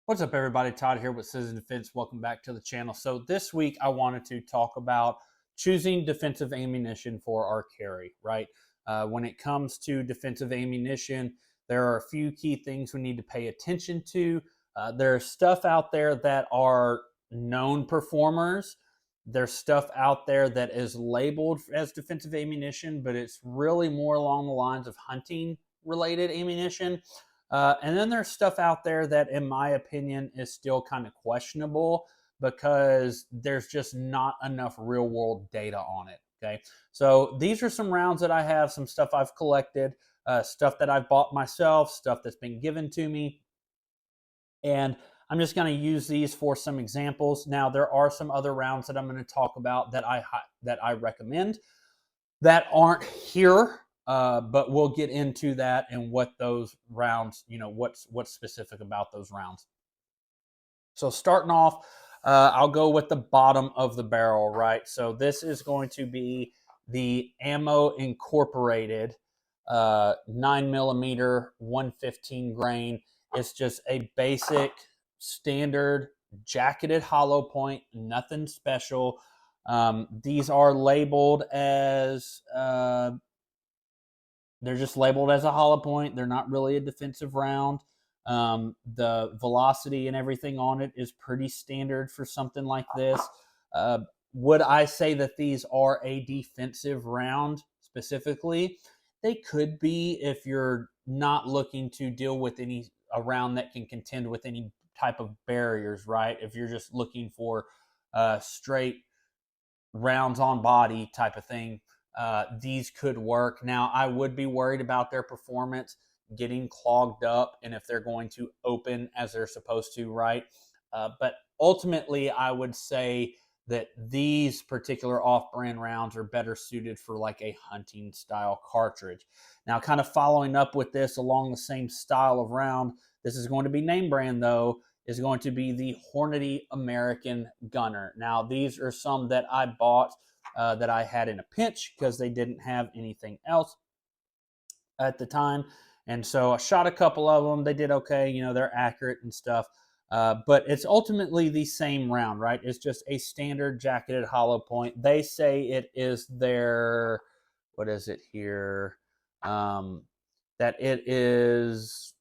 What's up, everybody? Todd here with Citizen Defense. Welcome back to the channel. So this week I wanted to talk about choosing defensive ammunition for our carry, right? When it comes to defensive ammunition, there are a few key things we need to pay attention to. There's stuff out there that are known performers. There's stuff out there that is labeled as defensive ammunition, but it's really more along the lines of hunting related ammunition. And then there's stuff out there that, in my opinion, is still kind of questionable because there's just not enough real world data on it. Okay. So these are some rounds that I have, some stuff I've collected, stuff that I've bought myself, stuff that's been given to me. And I'm just going to use these for some examples. Now, there are some other rounds that I'm going to talk about that I recommend that aren't here, but we'll get into that and what those rounds, what's specific about those rounds. So starting off, I'll go with the bottom of the barrel, right? So this is going to be the Ammo Incorporated 9mm 115 grain. It's just a basic standard jacketed hollow point, nothing special. These are labeled as they're just labeled as a hollow point. They're not really a defensive round. The velocity and everything on it is pretty standard for something like this. Would I say that these are a defensive round specifically? They could be if you're not looking to deal with a round that can contend with any type of barriers, right? If you're just looking for straight rounds on body type of thing, these could work. Now, I would be worried about their performance getting clogged up and if they're going to open as they're supposed to, right? But ultimately, I would say that these particular off-brand rounds are better suited for like a hunting style cartridge. Now, kind of following up with this along the same style of round, this is going to be name brand though, is going to be the Hornady American Gunner. Now, these are some that I bought that I had in a pinch because they didn't have anything else at the time. And so I shot a couple of them. They did okay. They're accurate and stuff. But it's ultimately the same round, right? It's just a standard jacketed hollow point. They say it is their, what is it here? That it is,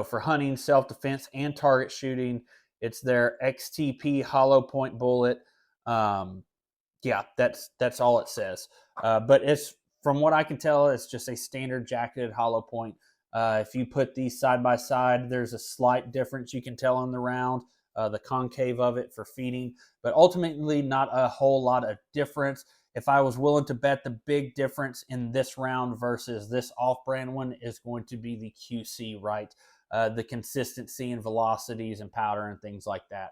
for hunting, self-defense, and target shooting. It's their XTP hollow point bullet. Yeah, that's all it says. But it's, from what I can tell, it's just a standard jacketed hollow point. If you put these side by side, there's a slight difference you can tell on the round, the concave of it for feeding, but ultimately not a whole lot of difference. If I was willing to bet, the big difference in this round versus this off-brand one is going to be the QC, right? The consistency and velocities and powder and things like that.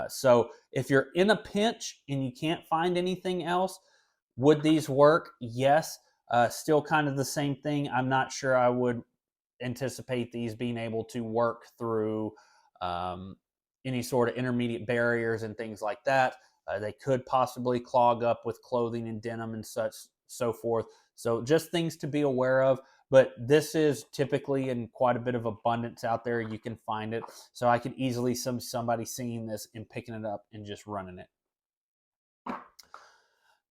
So if you're in a pinch and you can't find anything else, would these work? Yes. Still kind of the same thing. I'm not sure I would anticipate these being able to work through any sort of intermediate barriers and things like that. They could possibly clog up with clothing and denim and such, so forth. So just things to be aware of. But this is typically in quite a bit of abundance out there. You can find it. So I could easily see somebody seeing this and picking it up and just running it.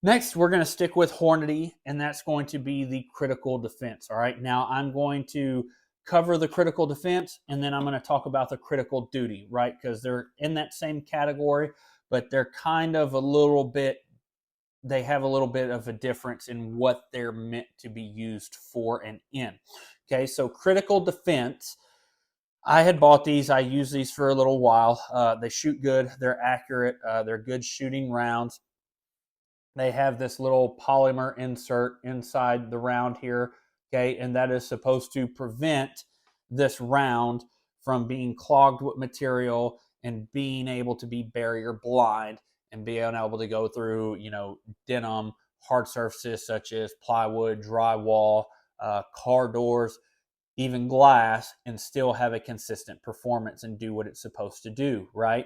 Next, we're going to stick with Hornady, and that's going to be the critical defense. All right. Now, I'm going to cover the critical defense, and then I'm going to talk about the critical duty, right? Because they're in that same category, but they're kind of they have a little bit of a difference in what they're meant to be used for and in. Okay, so critical defense, I had bought these. I used these for a little while. They shoot good. They're accurate. They're good shooting rounds. They have this little polymer insert inside the round here, okay, and that is supposed to prevent this round from being clogged with material and being able to be barrier blind and being able to go through, denim, hard surfaces such as plywood, drywall, car doors, even glass, and still have a consistent performance and do what it's supposed to do, right?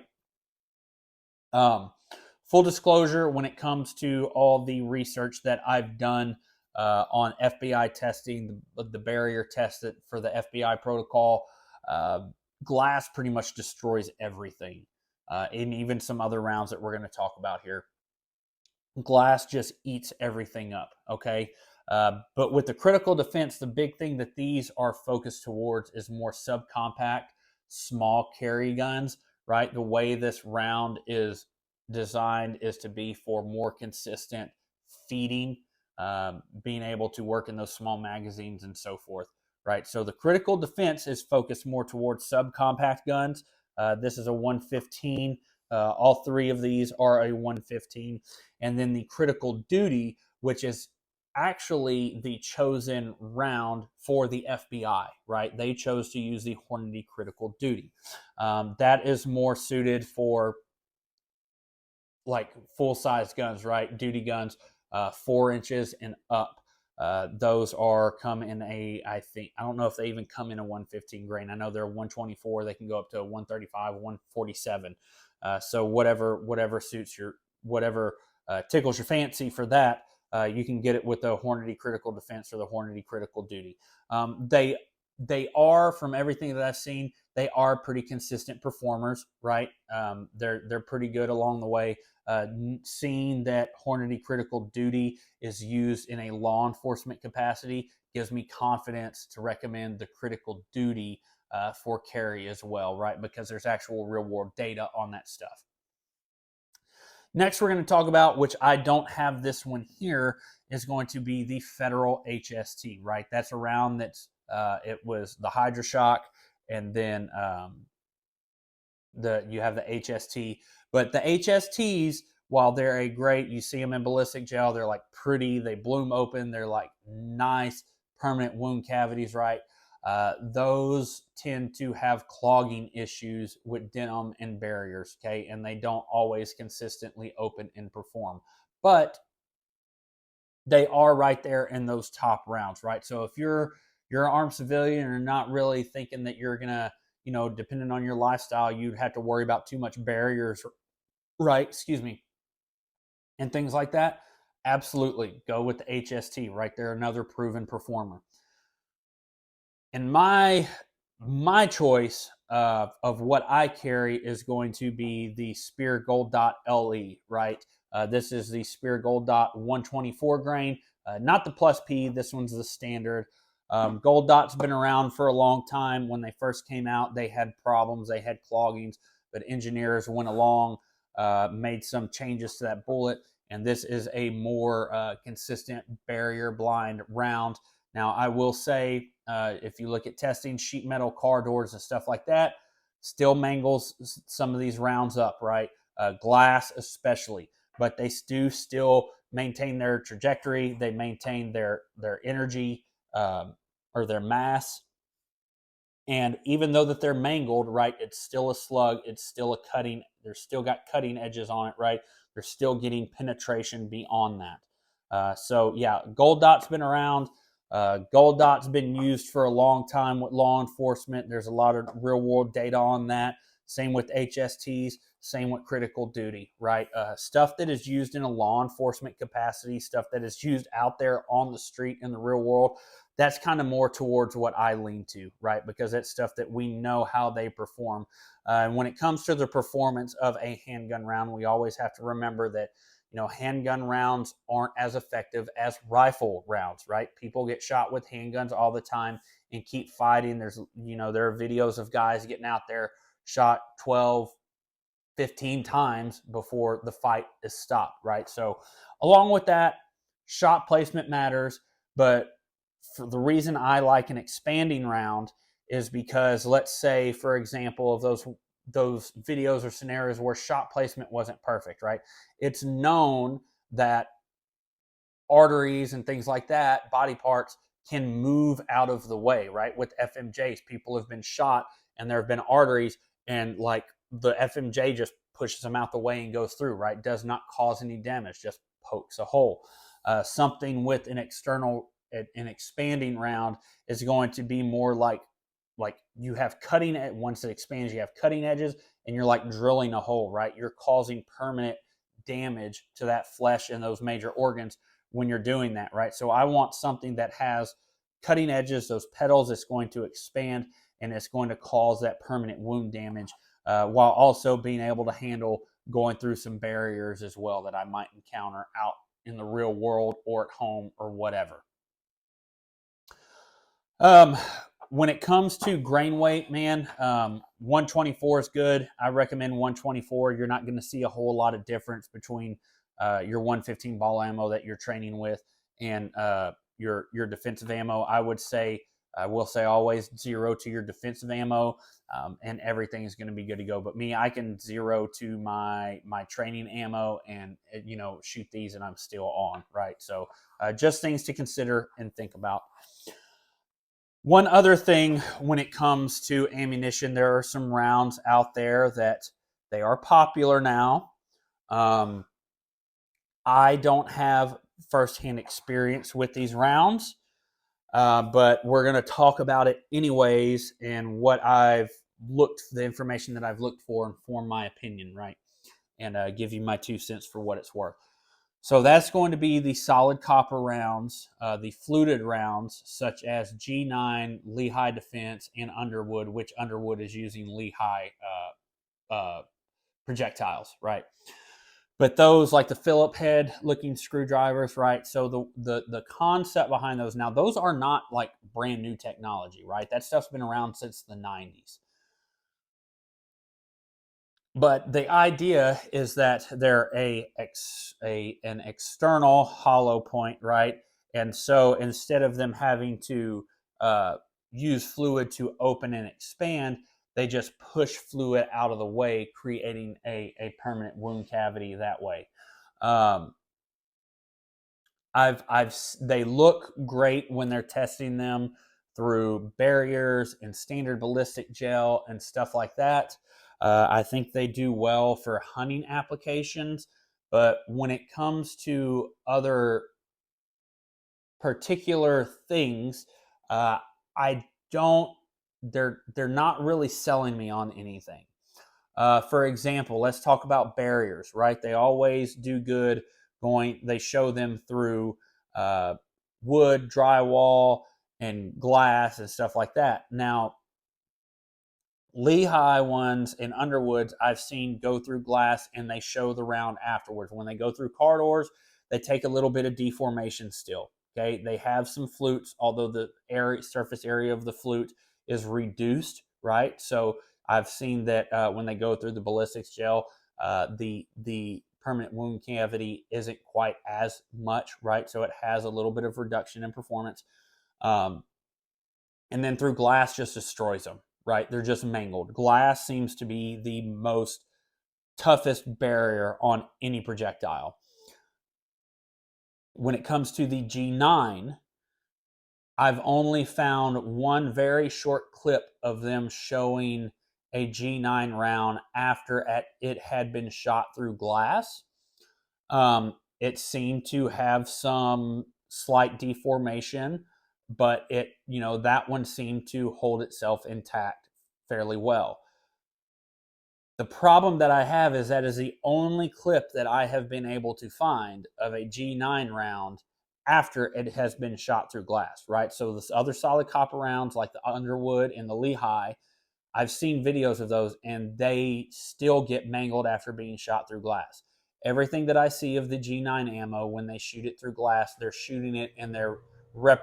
Full disclosure, when it comes to all the research that I've done on FBI testing, the barrier test for the FBI protocol, glass pretty much destroys everything, and even some other rounds that we're going to talk about here. Glass just eats everything up. Okay. But with the critical defense, the big thing that these are focused towards is more subcompact, small carry guns, right? The way this round is designed is to be for more consistent feeding, being able to work in those small magazines and so forth, right? So the critical defense is focused more towards subcompact guns. This is a 115. All three of these are a 115. And then the critical duty, which is actually the chosen round for the FBI, right? They chose to use the Hornady critical duty. That is more suited for like full size guns, right? Duty guns, 4 inches and up. Those are come in I think, I don't know if they even come in a 115 grain. I know they're 124. They can go up to a 135, 147. So whatever suits your, whatever tickles your fancy for that, you can get it with the Hornady critical defense or the Hornady critical duty. They are, from everything that I've seen, they are pretty consistent performers, right? They're pretty good along the way. Seeing that Hornady critical duty is used in a law enforcement capacity gives me confidence to recommend the critical duty for carry as well, right? Because there's actual real world data on that stuff. Next, we're going to talk about, which I don't have this one here, is going to be the Federal HST, right? That's a round that's, it was the Hydroshock, and then you have the HST. But the HSTs, while they're a great, you see them in ballistic gel, they're like pretty, they bloom open, they're like nice permanent wound cavities, right? Those tend to have clogging issues with denim and barriers, okay? And they don't always consistently open and perform. But they are right there in those top rounds, right? So if you're an armed civilian and not really thinking that you're gonna, depending on your lifestyle, you'd have to worry about too much barriers, right? Excuse me, and things like that. Absolutely, go with the HST, right there, another proven performer. And my choice of what I carry is going to be the Spear Gold Dot LE, right? This is the Spear Gold Dot 124 grain, not the Plus P. This one's the standard. Gold Dot's been around for a long time. When they first came out, they had problems, they had cloggings, but engineers went along, made some changes to that bullet, and this is a more consistent barrier blind round. Now, I will say, if you look at testing sheet metal car doors and stuff like that, still mangles some of these rounds up, right? Glass especially, but they do still maintain their trajectory. They maintain their energy, or their mass. And even though that they're mangled, right, it's still a slug. It's still a cutting. They're still got cutting edges on it, right? They're still getting penetration beyond that. So yeah, Gold Dot's been around. Gold Dot's been used for a long time with law enforcement. There's a lot of real world data on that. Same with HSTs, same with critical duty, right? Stuff that is used in a law enforcement capacity, stuff that is used out there on the street in the real world, that's kind of more towards what I lean to, right? Because that's stuff that we know how they perform. And when it comes to the performance of a handgun round, we always have to remember that, handgun rounds aren't as effective as rifle rounds, right? People get shot with handguns all the time and keep fighting. There are videos of guys getting out there shot 12, 15 times before the fight is stopped, right? So along with that, shot placement matters, but for the reason I like an expanding round is because, let's say, for example, of those videos or scenarios where shot placement wasn't perfect, right? It's known that arteries and things like that, body parts, can move out of the way, right? With FMJs, people have been shot and there have been arteries, and like the FMJ just pushes them out the way and goes through, right? Does not cause any damage, just pokes a hole. Something with an expanding round is going to be more like you have cutting once it expands, you have cutting edges, and you're like drilling a hole, right? You're causing permanent damage to that flesh and those major organs when you're doing that, right? So I want something that has cutting edges, those petals, that's going to expand, and it's going to cause that permanent wound damage, while also being able to handle going through some barriers as well that I might encounter out in the real world or at home or whatever. Um, when it comes to grain weight, man, 124 is good. I recommend 124. You're not going to see a whole lot of difference between your 115 ball ammo that you're training with and your defensive ammo. I will say always 0 to your defensive ammo, and everything is going to be good to go. But me, I can 0 to my training ammo and shoot these and I'm still on, right? So just things to consider and think about. One other thing when it comes to ammunition, there are some rounds out there that they are popular now. I don't have firsthand experience with these rounds, but we're going to talk about it anyways, and the information that I've looked for and form my opinion, right? And give you my 2 cents for what it's worth. So that's going to be the solid copper rounds, the fluted rounds, such as G9, Lehigh Defense, and Underwood, which Underwood is using Lehigh projectiles, right? But those, like the Phillip head looking screwdrivers, right? So the concept behind those, now those are not like brand new technology, right? That stuff's been around since the 90s. But the idea is that they're an external hollow point, right? And so instead of them having to use fluid to open and expand, they just push fluid out of the way, creating a permanent wound cavity that way. They look great when they're testing them through barriers and standard ballistic gel and stuff like that. I think they do well for hunting applications, but when it comes to other particular things, I don't. They're not really selling me on anything. For example, let's talk about barriers, right? They always do good they show them through wood, drywall, and glass and stuff like that. Now, Lehigh ones and Underwoods I've seen go through glass and they show the round afterwards. When they go through car doors, they take a little bit of deformation still. Okay, they have some flutes, although the surface area of the flute is reduced, right? So I've seen that when they go through the ballistics gel, the permanent wound cavity isn't quite as much, right? So it has a little bit of reduction in performance. And then through glass just destroys them, right? They're just mangled. Glass seems to be the most toughest barrier on any projectile. When it comes to the G9, I've only found one very short clip of them showing a G9 round after it had been shot through glass. It seemed to have some slight deformation, but that one seemed to hold itself intact fairly well. The problem that I have is that is the only clip that I have been able to find of a G9 round after it has been shot through glass, right? So this other solid copper rounds like the Underwood and the Lehigh, I've seen videos of those and they still get mangled after being shot through glass. Everything that I see of the G9 ammo, when they shoot it through glass, they're shooting it and they're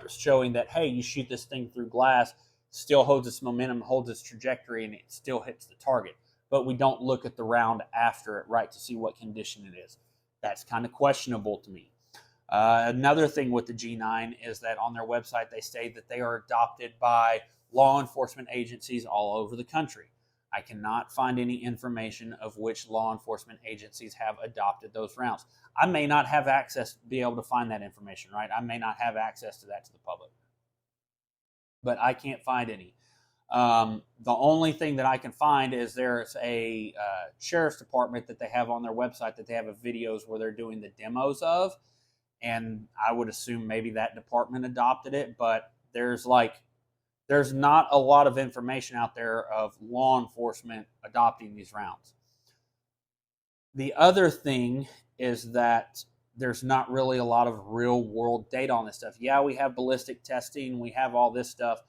showing that, hey, you shoot this thing through glass, still holds its momentum, holds its trajectory, and it still hits the target. But we don't look at the round after it, right, to see what condition it is. That's kind of questionable to me. Another thing with the G9 is that on their website they say that they are adopted by law enforcement agencies all over the country. I cannot find any information of which law enforcement agencies have adopted those rounds. I may not have access to be able to find that information, right? I may not have access to that to the public. But I can't find any. The only thing that I can find is there's a sheriff's department that they have on their website that they have videos where they're doing the demos of, and I would assume maybe that department adopted it, but there's not a lot of information out there of law enforcement adopting these rounds. The other thing is that there's not really a lot of real world data on this stuff. Yeah, we have ballistic testing, we have all this stuff,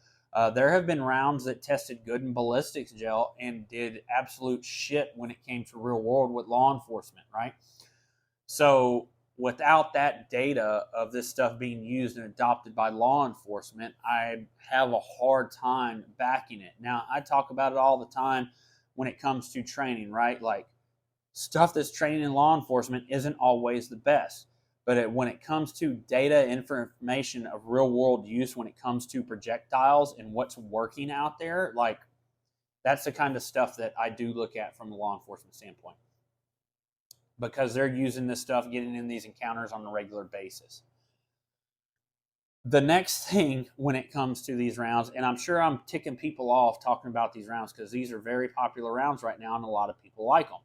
There have been rounds that tested good in ballistics gel and did absolute shit when it came to real world with law enforcement, right? So without that data of this stuff being used and adopted by law enforcement, I have a hard time backing it. Now, I talk about it all the time when it comes to training, right? Like, stuff that's trained in law enforcement isn't always the best. But when it comes to data information of real world use, when it comes to projectiles and what's working out there, like, that's the kind of stuff that I do look at from a law enforcement standpoint, because they're using this stuff, getting in these encounters on a regular basis. The next thing when it comes to these rounds, and I'm sure I'm ticking people off talking about these rounds because these are very popular rounds right now and a lot of people like them.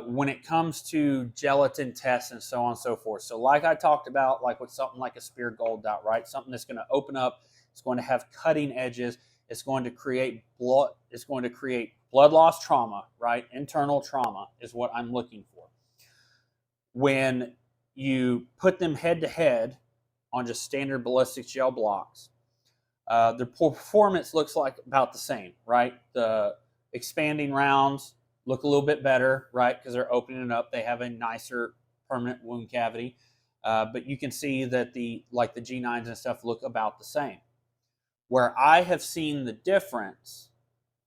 When it comes to gelatin tests and so on and so forth. So like I talked about, like with something like a spear gold dot, right? Something that's going to open up, it's going to have cutting edges, it's going to create blood, it's going to create blood loss trauma, right? Internal trauma is what I'm looking for. When you put them head to head on just standard ballistics gel blocks, the performance looks like about the same, right? The expanding rounds look a little bit better, right? Because they're opening it up. They have a nicer permanent wound cavity. But you can see that the G9s and stuff look about the same. Where I have seen the difference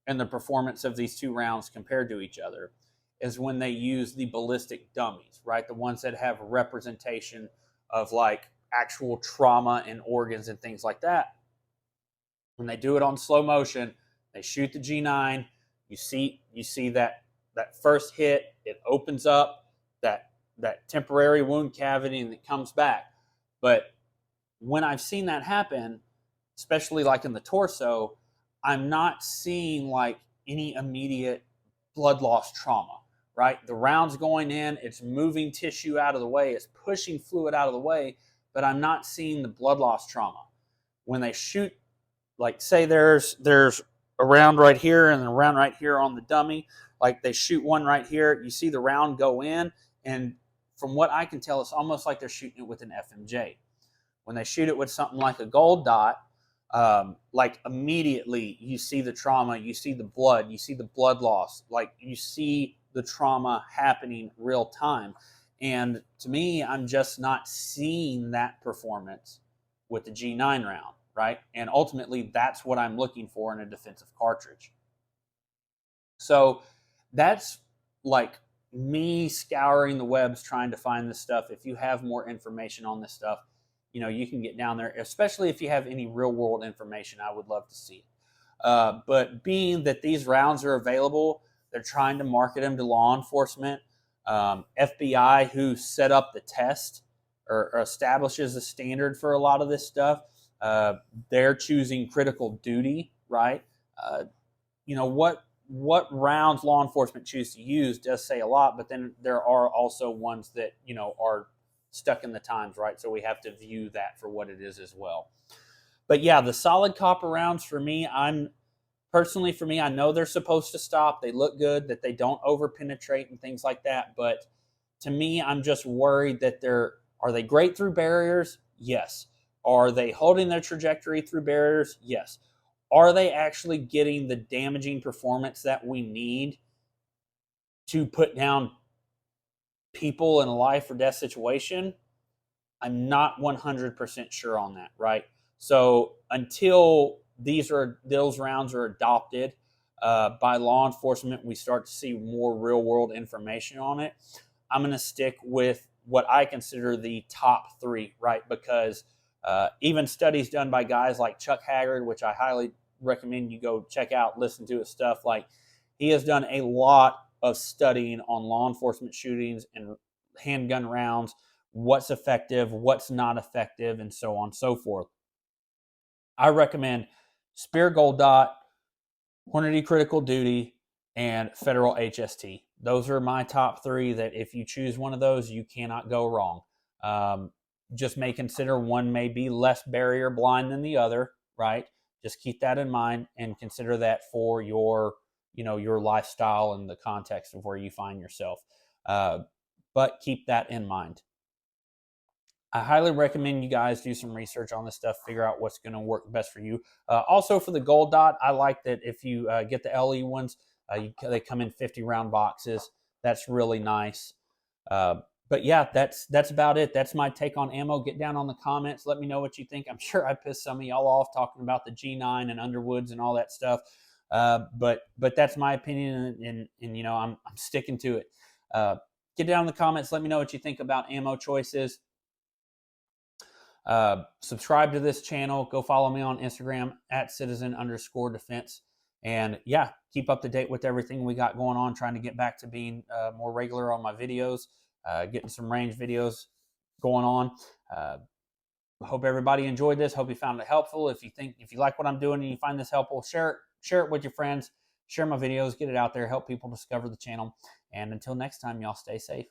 in the performance of these two rounds compared to each other is when they use the ballistic dummies, right? The ones that have representation of like actual trauma and organs and things like that. When they do it on slow motion, they shoot the G9. You see that first hit, it opens up that temporary wound cavity and it comes back. But when I've seen that happen, especially like in the torso, I'm not seeing like any immediate blood loss trauma, right? The round's going in, it's moving tissue out of the way, it's pushing fluid out of the way, but I'm not seeing the blood loss trauma. When they shoot, like say there's a round right here and a round right here on the dummy, like they shoot one right here, you see the round go in, and from what I can tell, it's almost like they're shooting it with an FMJ. When they shoot it with something like a gold dot, like immediately you see the trauma, you see the blood, you see the blood loss, like you see the trauma happening real time. And to me, I'm just not seeing that performance with the G9 round, right? And ultimately, that's what I'm looking for in a defensive cartridge. So that's like me scouring the webs trying to find this stuff. If you have more information on this stuff, you can get down there, especially if you have any real world information. I would love to see it. But being that these rounds are available, they're trying to market them to law enforcement. FBI, who set up the test or establishes the standard for a lot of this stuff, they're choosing critical duty, right? What rounds law enforcement choose to use does say a lot, but then there are also ones that are stuck in the times, right? So we have to view that for what it is as well. But yeah, the solid copper rounds for me, I know they're supposed to stop. They look good, that they don't over penetrate and things like that. But to me, I'm just worried that are they great through barriers? Yes. Are they holding their trajectory through barriers? Yes. Are they actually getting the damaging performance that we need to put down people in a life or death situation? I'm not 100% sure on that, right? So until those rounds are adopted by law enforcement, we start to see more real world information on it. I'm going to stick with what I consider the top three, right? Because even studies done by guys like Chuck Haggard, which I highly recommend you go check out, listen to his stuff. Like, he has done a lot of studying on law enforcement shootings and handgun rounds, what's effective, what's not effective, and so on and so forth. I recommend Spear Gold Dot, Hornady Critical Duty, and Federal HST. Those are my top three that if you choose one of those, you cannot go wrong. Just may consider one may be less barrier blind than the other, right? Just keep that in mind and consider that for your lifestyle and the context of where you find yourself. But keep that in mind. I highly recommend you guys do some research on this stuff, figure out what's going to work best for you. Also, for the gold dot, I like that if you get the LE ones, they come in 50 round boxes. That's really nice. Uh, but yeah, that's about it. That's my take on ammo. Get down on the comments. Let me know what you think. I'm sure I pissed some of y'all off talking about the G9 and Underwoods and all that stuff. But that's my opinion, and you know I'm sticking to it. Get down in the comments. Let me know what you think about ammo choices. Subscribe to this channel. Go follow me on Instagram at citizen_defense. And yeah, keep up to date with everything we got going on. Trying to get back to being more regular on my videos, getting some range videos going on. Hope everybody enjoyed this. Hope you found it helpful. If you like what I'm doing and you find this helpful, share it with your friends. Share my videos. Get it out there. Help people discover the channel. And until next time, y'all stay safe.